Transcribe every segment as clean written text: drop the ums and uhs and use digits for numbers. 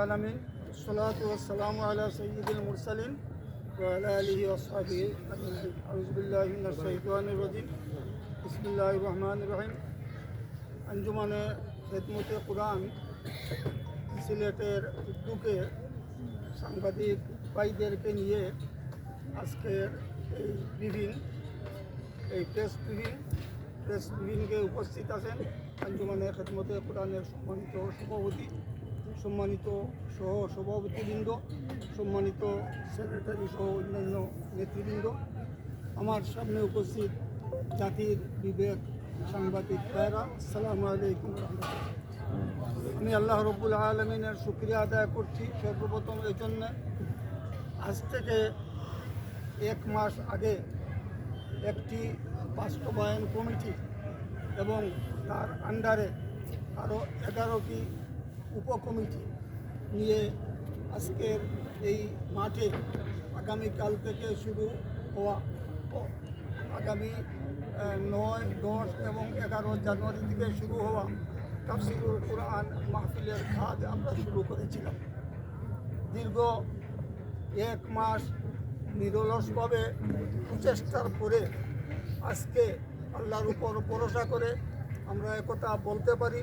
আলামিন সালাতু ওয়াসসালামু আলা সাইয়্যিদিল মুরসালিন ওয়া আলা আলিহি ওয়া আসহাবিহি আজমাইন। আউযু বিল্লাহি মিনাশ শাইতানির রাজিম। বিসমিল্লাহির রহমানির রহিম। আঞ্জুমানে খেদমতে কুরআন সিলেটের উদ্যোগে সাংবাদিক ভাইদেরকে নিয়ে আজকের এই প্রেস ব্রিফিংয়ে উপস্থিত আছেন আঞ্জুমানে খেদমতে কুরআনের সম্মানিত সভাপতি, সম্মানিত সহ সভাপতিবৃন্দ, সম্মানিত সেক্রেটারি সহ অন্যান্য নেতৃবৃন্দ, আমার সামনে উপস্থিত জাতির বিবেক সাংবাদিক ভাইরা, আসসালামু আলাইকুম রহমতুল্লাহ। আমি আল্লাহ রব্বুল আলমিনের শুকরিয়া আদায় করছি সর্বপ্রথম এই জন্যে, আজ থেকে 1 মাস আগে একটি বাস্তবায়ন কমিটি এবং তার আন্ডারে আরও 11টি উপকমিটি নিয়ে আজকের এই মাঠে আগামীকাল থেকে শুরু হওয়া আগামী 9, 10 এবং 11 জানুয়ারি থেকে শুরু হওয়া তাফসিরুল কুরআন মাহফিলের কাজ আমরা শুরু করেছিলাম। দীর্ঘ 1 মাস নিরলসভাবে প্রচেষ্টার পরে আজকে আল্লাহর উপর ভরসা করে আমরা একথা বলতে পারি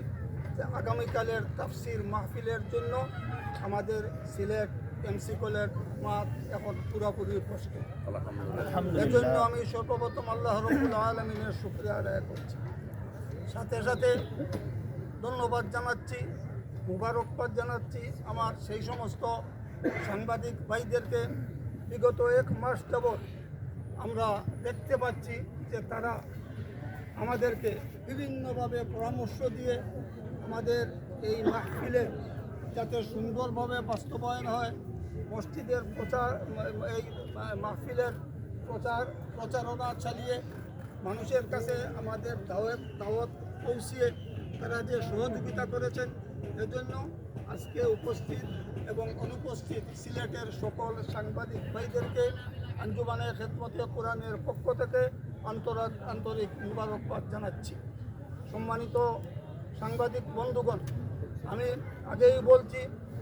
যে আগামীকালের তাফসির মাহফিলের জন্য আমাদের সিলেট এমসি কলেজ মাঠ এখন পুরোপুরি প্রস্তুত। এজন্য আমি সর্বপ্রথম আল্লাহ রাব্বুল আলামিনের শুকরিয়া আদায় করছি। সাথে সাথে ধন্যবাদ জানাচ্ছি, মুবারকবাদ জানাচ্ছি আমার সেই সমস্ত সাংবাদিক ভাইদেরকে। বিগত 1 মাস যাবৎ আমরা দেখতে পাচ্ছি যে তারা আমাদেরকে বিভিন্নভাবে পরামর্শ দিয়ে আমাদের এই মাহফিলে যাতে সুন্দরভাবে বাস্তবায়ন হয়, মসজিদের এই মাহফিলের প্রচারণা চালিয়ে মানুষের কাছে আমাদের দাওয়াত পৌঁছিয়ে তারা যে সহযোগিতা করেছেন, এজন্য আজকে উপস্থিত এবং অনুপস্থিত সিলেটের সকল সাংবাদিক ভাইদেরকে আঞ্জুমানে খেদমতে কুরআনের পক্ষ থেকে আন্তরিক মুবারকবাদ জানাচ্ছি। সম্মানিত সাংবাদিক বন্ধুগণ, আমি আগেই বলছি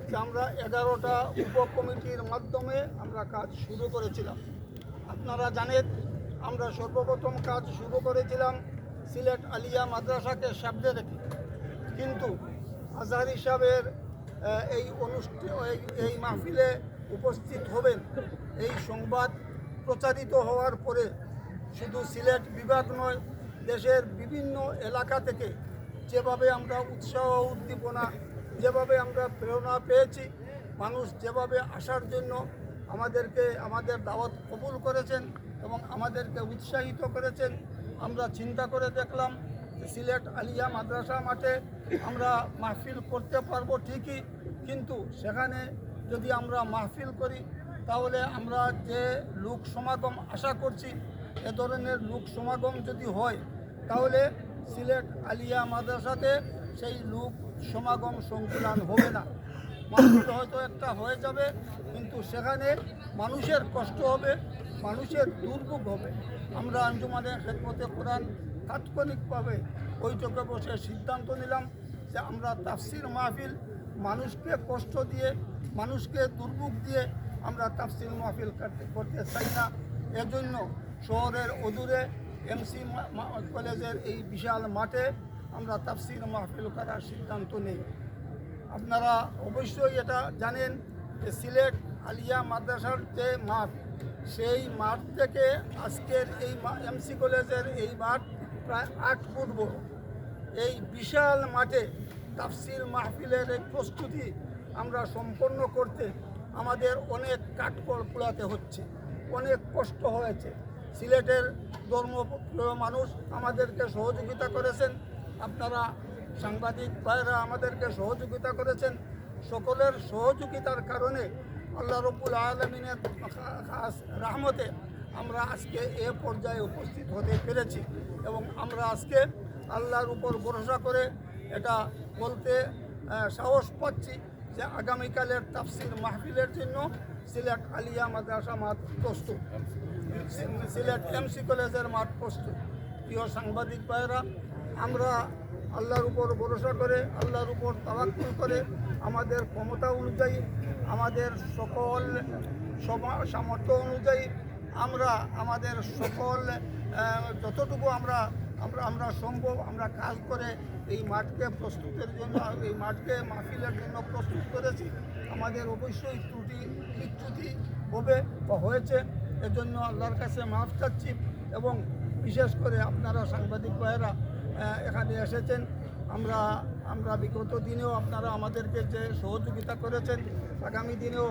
যে আমরা 11টা উপকমিটির মাধ্যমে আমরা কাজ শুরু করেছিলাম। আপনারা জানেন আমরা সর্বপ্রথম কাজ শুরু করেছিলাম সিলেট আলিয়া মাদ্রাসাকে সামনে রেখে, কিন্তু আজহারি সাহেবের এই মাহফিলে উপস্থিত হবেন এই সংবাদ প্রচারিত হওয়ার পরে শুধু সিলেট বিভাগ নয়, দেশের বিভিন্ন এলাকা থেকে যেভাবে আমরা উৎসাহ উদ্দীপনা, যেভাবে আমরা প্রেরণা পেয়েছি, মানুষ যেভাবে আসার জন্য আমাদের দাওয়াত কবুল করেছেন এবং আমাদেরকে উৎসাহিত করেছেন, আমরা চিন্তা করে দেখলাম সিলেট আলিয়া মাদ্রাসা মাঠে আমরা মাহফিল করতে পারবো ঠিকই, কিন্তু সেখানে যদি আমরা মাহফিল করি তাহলে আমরা যে লোক সমাগম আশা করছি, এ ধরনের লোক সমাগম যদি হয় তাহলে সিলেট আলিয়া মাদ্রাসাতে সেই লোক সমাগম সংকুলান হবে না। মাহফিল হয়তো একটা হয়ে যাবে, কিন্তু সেখানে মানুষের কষ্ট হবে, মানুষের দুর্ভোগ হবে। আমরা আঞ্জুমানে খেদমতে কুরআন তাৎক্ষণিকভাবে বৈঠকে বসে সিদ্ধান্ত নিলাম যে আমরা তাফসির মাহফিল মানুষকে কষ্ট দিয়ে, মানুষকে দুর্ভোগ দিয়ে আমরা তাফসির মাহফিল করতে চাই না। এজন্য শহরের অদূরে এমসি কলেজের এই বিশাল মাঠে আমরা তাফসির মাহফিল করার সিদ্ধান্ত নেই। আপনারা অবশ্যই এটা জানেন যে সিলেট আলিয়া মাদ্রাসার যে মাঠ, সেই মাঠ থেকে আজকের এই এমসি কলেজের এই মাঠ প্রায় 8 ফুট বড়। এই বিশাল মাঠে তাফসির মাহফিলের এই প্রস্তুতি আমরা সম্পন্ন করতে আমাদের অনেক কাঠখড় পোড়াতে হচ্ছে, অনেক কষ্ট হয়েছে। সিলেটের ধর্মপ্রিয় মানুষ আমাদেরকে সহযোগিতা করেছেন, আপনারা সাংবাদিক ভাইরা আমাদেরকে সহযোগিতা করেছেন। সকলের সহযোগিতার কারণে আল্লাহ রব্বুল আলমিনের খাস রহমতে আমরা আজকে এ পর্যায়ে উপস্থিত হতে পেরেছি এবং আমরা আজকে আল্লাহর উপর ভরসা করে এটা বলতে সাহস পাচ্ছি যে আগামীকালের তাফসির মাহফিলের জন্য সিলেট আলিয়া মাদ্রাসা মাঠ প্রস্তুত, সিলেট এমসি কলেজের মাঠ প্রস্তুত। প্রিয় সাংবাদিক ভাইরা, আমরা আল্লাহর উপর ভরসা করে, আল্লাহর উপর তাওয়াক্কুল করে আমাদের ক্ষমতা অনুযায়ী, আমাদের সকল সামর্থ্য অনুযায়ী আমরা আমাদের সকল যতটুকু আমরা আমরা আমরা সম্ভব আমরা কাজ করে এই মাঠকে প্রস্তুতের জন্য, এই মাঠকে মাহফিলের জন্য প্রস্তুত করেছি। আমাদের অবশ্যই ত্রুটি বিচ্যুতি হবে বা হয়েছে, এজন্য আল্লাহর কাছে মাফ চাচ্ছি। এবং বিশেষ করে আপনারা সাংবাদিক ভাইয়েরা এখানে এসেছেন, আমরা বিগত দিনেও আপনারা আমাদেরকে যে সহযোগিতা করেছেন, আগামী দিনেও